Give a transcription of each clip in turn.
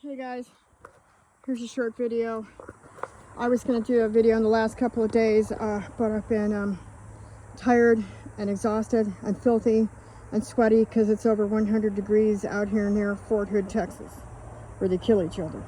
Hey guys, here's a short video. I was going to do a video in the last couple of days, but I've been tired and exhausted and filthy and sweaty because it's over 100 degrees out here near Fort Hood, Texas, where they kill each other.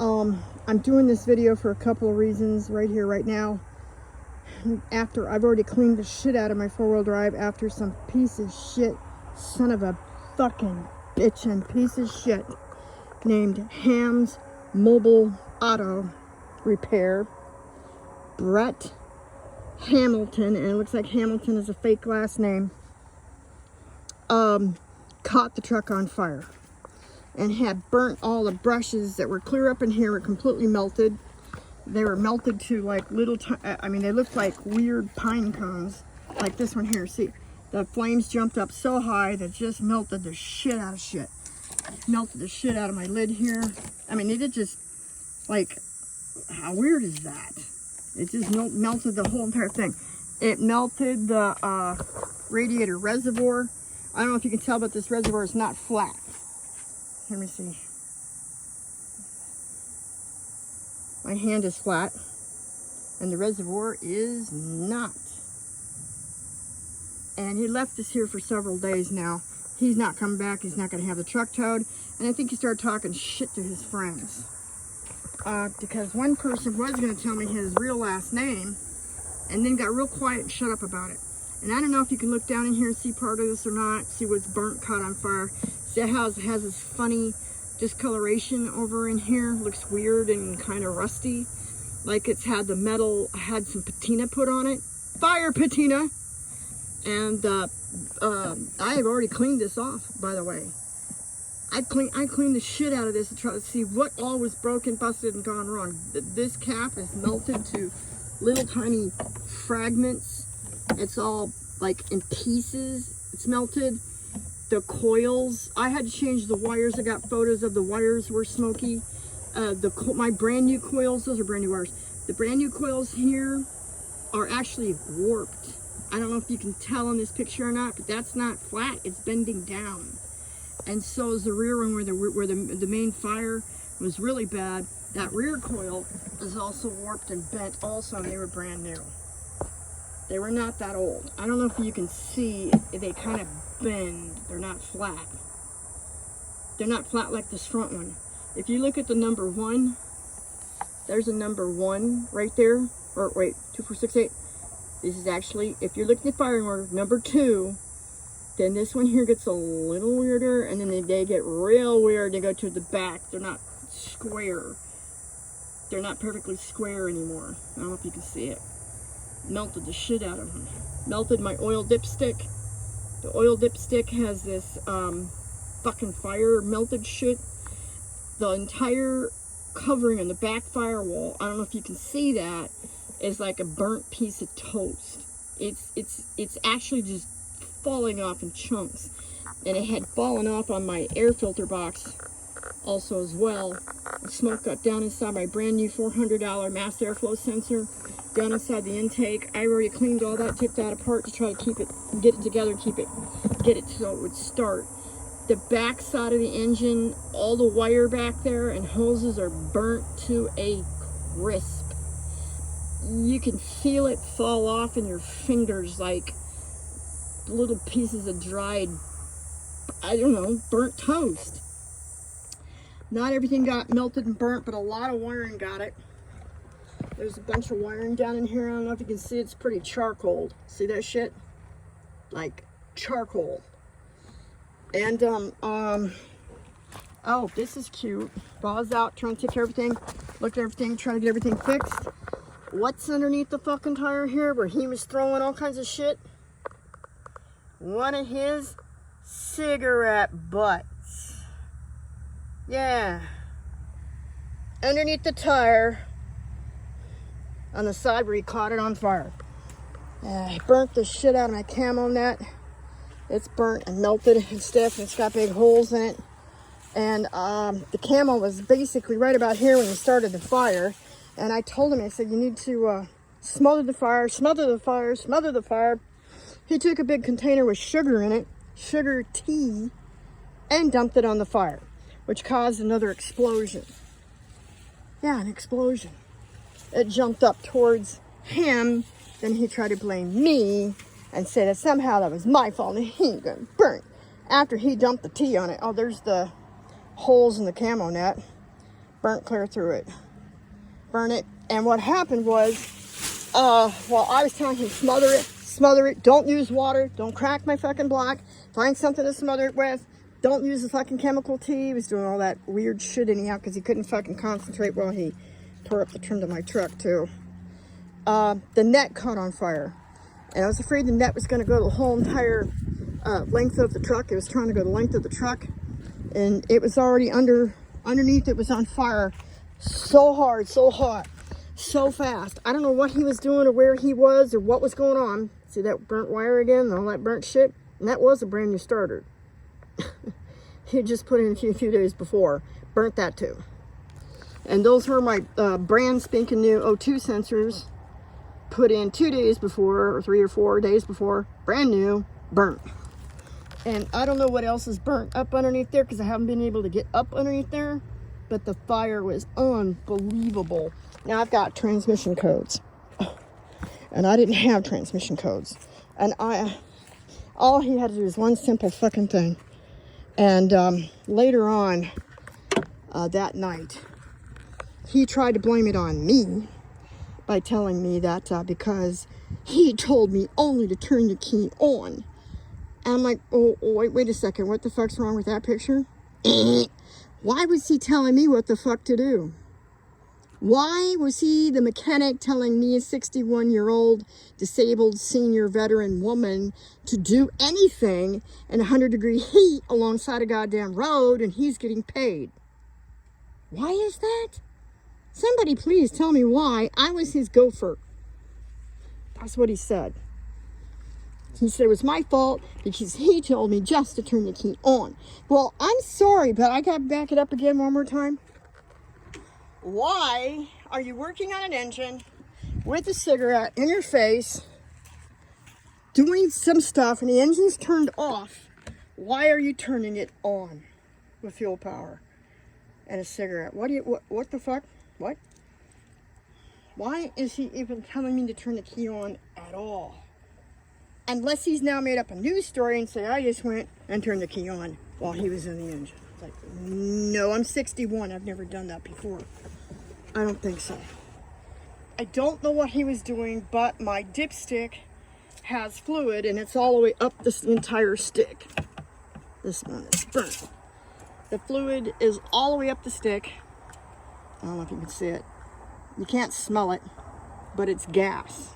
I'm doing this video for a couple of reasons right here, right now. After I've already cleaned the shit out of my four-wheel drive after some piece of shit, son of a fucking bitchin' piece of shit named Hams Mobile Auto Repair, Brett Hamilton, and it looks like Hamilton is a fake last name, caught the truck on fire and had burnt all the brushes that were clear up in here, were completely melted. They were melted to like little, I mean, they looked like weird pine cones, like this one here. See, the flames jumped up so high that just melted the shit out of shit. Melted the shit out of my lid here. I mean, it did just, like, how weird is that? It just melted the whole entire thing. It melted the radiator reservoir. I don't know if you can tell, but this reservoir is not flat. Let me see. My hand is flat, and the reservoir is not. And he left this here for several days now. He's not coming back. He's not going to have the truck towed. And I think he started talking shit to his friends. Because one person was going to tell me his real last name, and then got real quiet and shut up about it. And I don't know if you can look down in here and see part of this or not. See what's burnt, caught on fire. See how it has this funny discoloration over in here. Looks weird and kind of rusty. Like it's had the metal, had some patina put on it. Fire patina! And I have already cleaned this off, by the way. I cleaned the shit out of this to try to see what all was broken, busted, and gone wrong. This cap is melted to little tiny fragments. It's all like in pieces. It's melted. The coils, I had to change the wires. I got photos of the wires were smoky. My brand new coils, those are brand new wires. The brand new coils here are actually warped. I don't know if you can tell in this picture or not, but that's not flat. It's bending down. And so is the rear one where the main fire was really bad. That rear coil is also warped and bent also, and they were brand new. They were not that old. I don't know if you can see, they kind of bend. They're not flat. They're not flat like this front one. If you look at the number 1, there's a number 1 right there. Or wait, 2468. This is actually, if you're looking at firing order, number 2, then this one here gets a little weirder, and then they get real weird. They go to the back. They're not square. They're not perfectly square anymore. I don't know if you can see it. Melted the shit out of them. Melted my oil dipstick. The oil dipstick has this fucking fire melted shit. The entire covering on the back firewall, I don't know if you can see that, is like a burnt piece of toast. It's actually just falling off in chunks. And it had fallen off on my air filter box also as well. The smoke got down inside my brand new $400 mass airflow sensor, down inside the intake. I already cleaned all that, took that apart to try to keep it, get it together, get it so it would start. The back side of the engine, all the wire back there and hoses are burnt to a crisp. You can feel it fall off in your fingers like little pieces of dried, I don't know, burnt toast. Not everything got melted and burnt, but a lot of wiring got it. There's a bunch of wiring down in here. I don't know if you can see, it's pretty charcoal. See that shit? Like charcoal. And, oh, this is cute. Ball's out, trying to take care of everything, look at everything, trying to get everything fixed. What's underneath the fucking tire here where he was throwing all kinds of shit? One of his cigarette butts. Yeah. Underneath the tire on the side where he caught it on fire. I burnt the shit out of my camo net. It's burnt and melted and stiff, and it's got big holes in it. And the camo was basically right about here when he started the fire. And I told him, I said, you need to smother the fire, smother the fire, smother the fire. He took a big container with sugar in it, sugar tea, and dumped it on the fire. which caused another explosion. Yeah, an explosion. It jumped up towards him. Then he tried to blame me and say that somehow that was my fault and he got burnt after he dumped the tea on it. Oh, there's the holes in the camo net. Burnt clear through it. Burn it. And what happened was, while I was telling him smother it, don't use water, don't crack my fucking block, find something to smother it with, don't use the fucking chemical tea. He was doing all that weird shit anyhow because he couldn't fucking concentrate while he tore up the trim to my truck too. The net caught on fire. And I was afraid the net was going to go the whole entire length of the truck. It was trying to go the length of the truck. And it was already underneath it was on fire. So hard, so hot, so fast. I don't know what he was doing or where he was or what was going on. See that burnt wire again and all that burnt shit? And that was a brand new starter. He had just put in a few days before. Burnt that too. And those were my brand spanking new O2 sensors. Put in 2 days before, or 3 or 4 days before. Brand new. Burnt. And I don't know what else is burnt up underneath there because I haven't been able to get up underneath there. But the fire was unbelievable. Now I've got transmission codes. And I didn't have transmission codes. And all he had to do was one simple fucking thing. And later on that night, he tried to blame it on me by telling me that because he told me only to turn the key on. And I'm like, oh wait a second, what the fuck's wrong with that picture? Why was he telling me what the fuck to do? Why was he the mechanic telling me, a 61-year-old disabled senior veteran woman, to do anything in 100-degree heat alongside a goddamn road and he's getting paid? Why is that? Somebody please tell me why I was his gopher. That's what he said. He said it was my fault because he told me just to turn the key on. Well, I'm sorry, but I got to back it up again one more time. Why are you working on an engine with a cigarette in your face, doing some stuff, and the engine's turned off? Why are you turning it on with fuel power and a cigarette? What the fuck? What? Why is he even telling me to turn the key on at all? Unless he's now made up a news story and say, I just went and turned the key on while he was in the engine. It's like, no, I'm 61. I've never done that before. I don't think so. I don't know what he was doing, but my dipstick has fluid and it's all the way up this entire stick. This one is burnt. The fluid is all the way up the stick. I don't know if you can see it. You can't smell it, but it's gas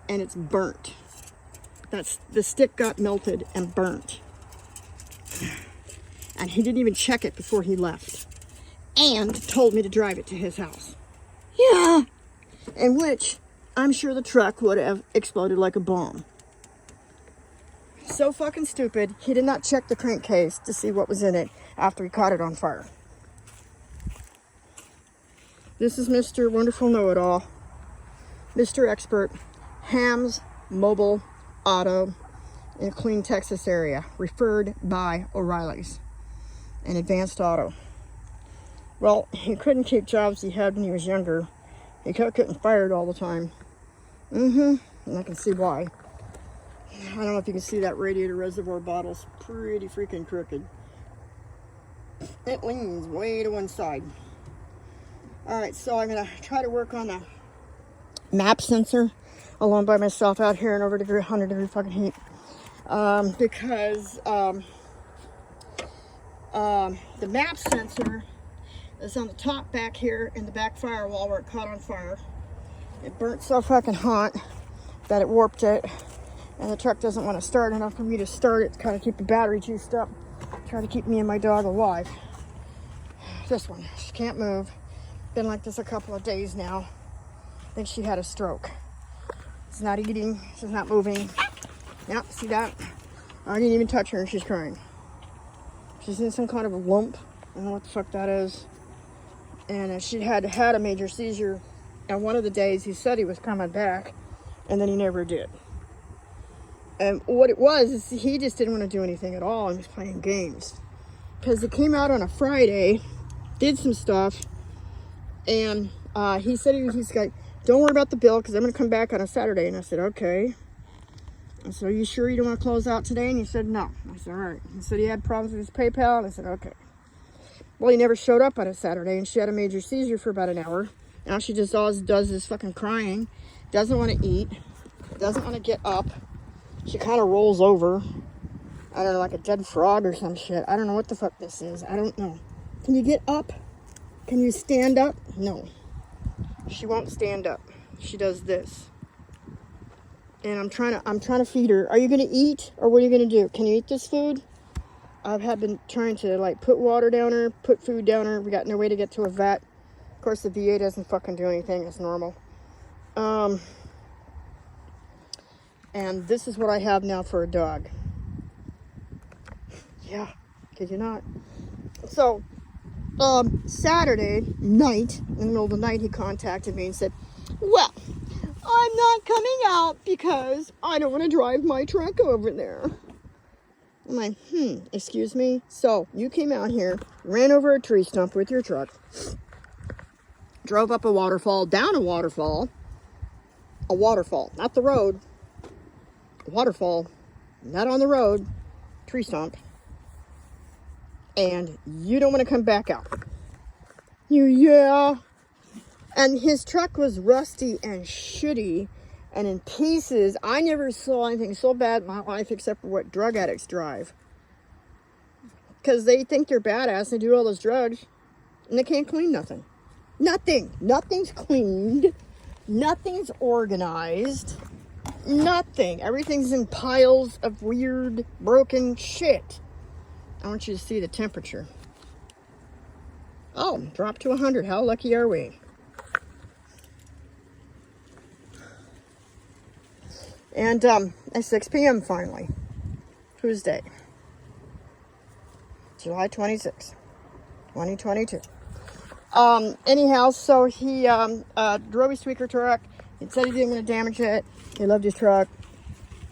and it's burnt. The stick got melted and burnt. And he didn't even check it before he left. And told me to drive it to his house. Yeah. In which, I'm sure the truck would have exploded like a bomb. So fucking stupid, he did not check the crankcase to see what was in it after he caught it on fire. This is Mr. Wonderful Know-It-All. Mr. Expert. Hams Mobile Auto in Killeen, Texas area. Referred by O'Reilly's. And Advanced Auto. Well, he couldn't keep jobs he had when he was younger. He kept getting fired all the time. And I can see why. I don't know if you can see that radiator reservoir bottle's pretty freaking crooked. It leans way to one side. Alright, so I'm going to try to work on a map sensor alone by myself out here in over 100-degree fucking heat. Because the map sensor is on the top back here in the back firewall where it caught on fire. It burnt so fucking hot that it warped it, and the truck doesn't want to start enough for me to start it to kind of keep the battery juiced up, try to keep me and my dog alive. This one, she can't move. Been like this a couple of days now. I think she had a stroke. She's not eating, she's not moving. Yeah, see that? I didn't even touch her and she's crying. She's in some kind of a lump. I don't know what the fuck that is. And she had a major seizure. And one of the days he said he was coming back, and then he never did. And what it was is he just didn't want to do anything at all and was playing games. because it came out on a Friday, did some stuff, and he said he's got, don't worry about the bill because I'm going to come back on a Saturday. And I said, okay. I said, are you sure you don't want to close out today? And he said, no. I said, all right. He said he had problems with his PayPal. And I said, okay. Well, he never showed up on a Saturday, and she had a major seizure for about an hour. Now she just always does this fucking crying. Doesn't want to eat. Doesn't want to get up. She kind of rolls over. I don't know, like a dead frog or some shit. I don't know what the fuck this is. I don't know. Can you get up? Can you stand up? No. She won't stand up. She does this. And I'm trying to feed her. Are you going to eat, or what are you going to do? Can you eat this food? I've been trying to, like, put water down her, put food down her. We got no way to get to a vet. Of course, the VA doesn't fucking do anything. It's normal. And this is what I have now for a dog. Yeah, kid you not. So, Saturday night, in the middle of the night, he contacted me and said, well, I'm not coming out because I don't want to drive my truck over there. I'm like, excuse me? So, you came out here, ran over a tree stump with your truck, drove up a waterfall, down a waterfall, not the road, a waterfall, not on the road, tree stump, and you don't want to come back out. Yeah. And his truck was rusty and shitty and in pieces. I never saw anything so bad in my life except for what drug addicts drive. Because they think they're badass. They do all those drugs and they can't clean nothing. Nothing. Nothing's cleaned. Nothing's organized. Nothing. Everything's in piles of weird, broken shit. I want you to see the temperature. Oh, dropped to 100. How lucky are we? And at 6 p.m. finally, Tuesday, July 26, 2022. Anyhow, so he drove his tweaker truck. He said he didn't want to damage it. He loved his truck.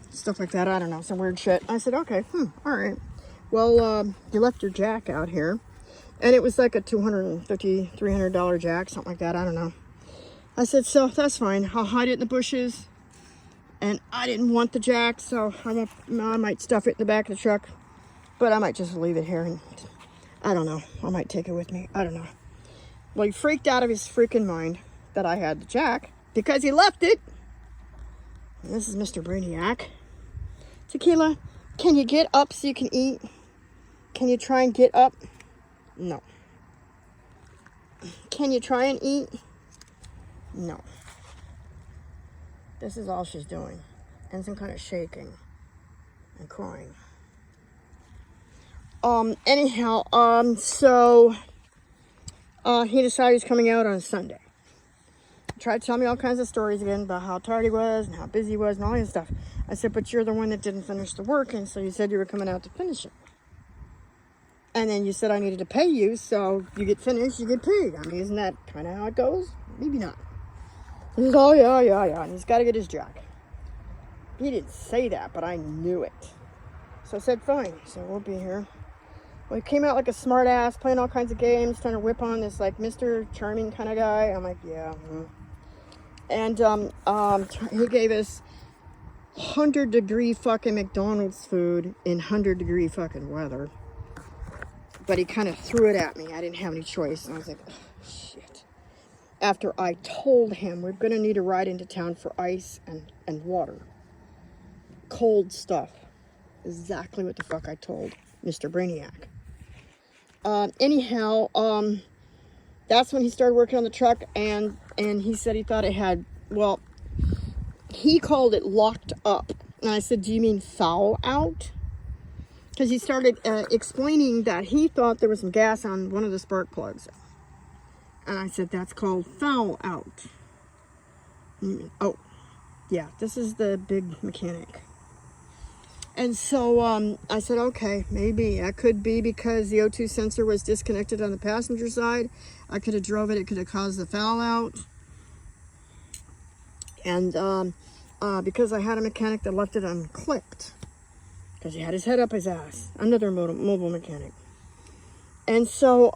Stuff like that. I don't know. Some weird shit. I said, okay, all right. Well, you left your jack out here. And it was like a $250, $300 jack, something like that. I don't know. I said, so that's fine. I'll hide it in the bushes. And I didn't want the jack, so I might stuff it in the back of the truck. But I might just leave it here. And I don't know. I might take it with me. I don't know. Well, he freaked out of his freaking mind that I had the jack because he left it. And this is Mr. Brainiac. Tequila, can you get up so you can eat? Can you try and get up? No. Can you try and eat? No. This is all she's doing. And some kind of shaking and crying. Anyhow, so he decided he's coming out on Sunday. He tried to tell me all kinds of stories again about how tired he was and how busy he was and all this stuff. I said, but you're the one that didn't finish the work, and so you said you were coming out to finish it. And then you said I needed to pay you, so you get finished, you get paid. I mean, isn't that kind of how it goes? Maybe not. He says, oh, yeah, and he's got to get his jack. He didn't say that, but I knew it. So I said, fine. So we'll be here. Well, he came out like a smart ass, playing all kinds of games, trying to whip on this, like, Mr. Charming kind of guy. I'm like, yeah. And he gave us 100-degree fucking McDonald's food in 100-degree fucking weather. But he kind of threw it at me. I didn't have any choice. And I was like, oh, shit. After I told him we're going to need a ride into town for ice and water. Cold stuff. Exactly what the fuck I told Mr. Brainiac. Anyhow, that's when he started working on the truck, and he said he thought it had, well, he called it locked up. And I said, do you mean foul out? Because he started explaining that he thought there was some gas on one of the spark plugs. And I said, that's called foul out. Oh, yeah, this is the big mechanic. And so I said, okay, maybe. That could be because the O2 sensor was disconnected on the passenger side. I could have drove it. It could have caused the foul out. And because I had a mechanic that left it unclipped. Because he had his head up his ass. Another mobile mechanic. And so,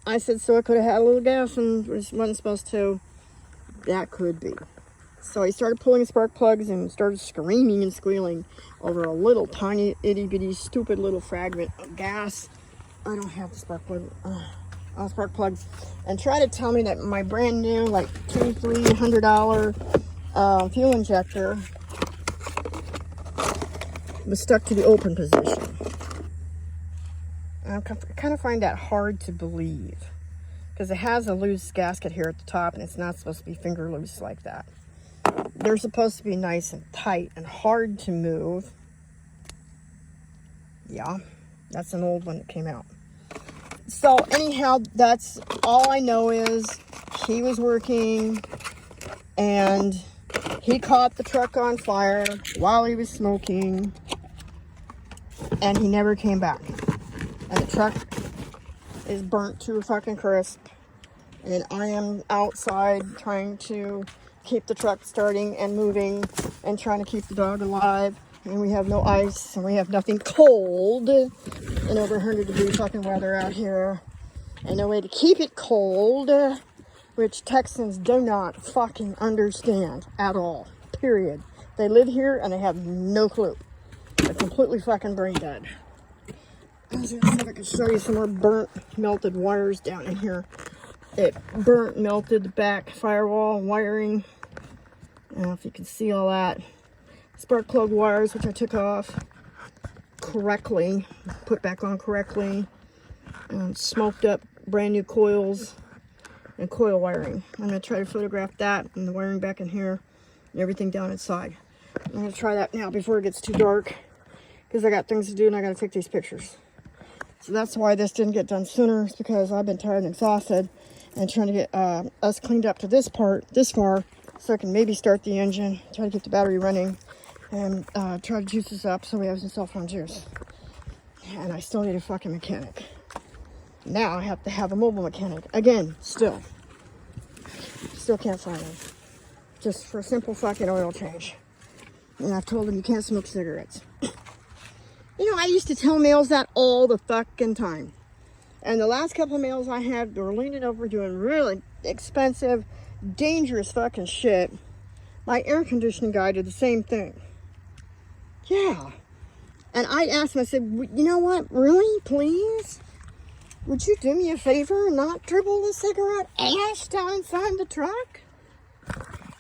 I said, so it could have had a little gas and wasn't supposed to. That could be. So he started pulling spark plugs and started screaming and squealing over a little tiny itty bitty stupid little fragment of gas. I don't have the spark plugs, and try to tell me that my brand new like $200-$300 fuel injector was stuck to the open position. I kind of find that hard to believe because it has a loose gasket here at the top, and it's not supposed to be finger loose like that. They're supposed to be nice and tight and hard to move. Yeah, that's an old one that came out. So anyhow, that's all I know is he was working and he caught the truck on fire while he was smoking, and he never came back. And the truck is burnt to a fucking crisp. And I am outside trying to keep the truck starting and moving and trying to keep the dog alive. And we have no ice and we have nothing cold in over 100-degree fucking weather out here. And no way to keep it cold, which Texans do not fucking understand at all. Period. They live here and they have no clue. They're completely fucking brain dead. I was gonna see if I could show you some more burnt, melted wires down in here. It burnt, melted the back firewall wiring. I don't know if you can see all that. Spark plug wires, which I took off correctly, put back on correctly. And smoked up brand new coils and coil wiring. I'm gonna try to photograph that and the wiring back in here and everything down inside. I'm gonna try that now before it gets too dark because I got things to do and I gotta take these pictures. So that's why this didn't get done sooner. It's because I've been tired and exhausted and trying to get us cleaned up to this far, so I can maybe start the engine, try to get the battery running, and try to juice this up so we have some cell phone juice. And I still need a fucking mechanic. Now I have to have a mobile mechanic. Again, still can't find him. Just for a simple fucking oil change. And I've told him you can't smoke cigarettes. You know, I used to tell males that all the fucking time. And the last couple of males I had, they were leaning over doing really expensive, dangerous fucking shit. My air conditioning guy did the same thing. Yeah. And I asked him, I said, you know what? Really? Please? Would you do me a favor and not dribble the cigarette ash down inside the truck?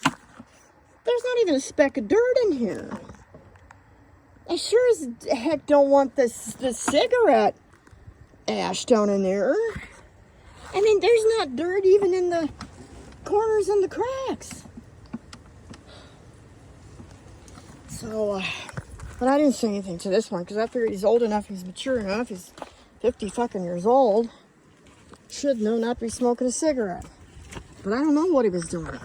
There's not even a speck of dirt in here. I sure as heck don't want the cigarette ash down in there. I mean, there's not dirt even in the corners and the cracks. So, but I didn't say anything to this one because I figured he's old enough, he's mature enough, he's 50 fucking years old. Should know not to be smoking a cigarette. But I don't know what he was doing.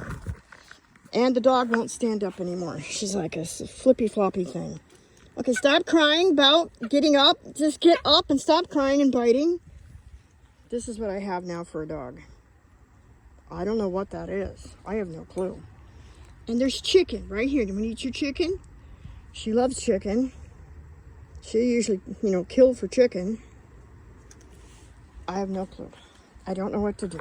And the dog won't stand up anymore. She's like a flippy floppy thing. Okay, stop crying about getting up. Just get up and stop crying and biting. This is what I have now for a dog. I don't know what that is. I have no clue. And there's chicken right here. Do you want to eat your chicken? She loves chicken. She usually, kill for chicken. I have no clue. I don't know what to do.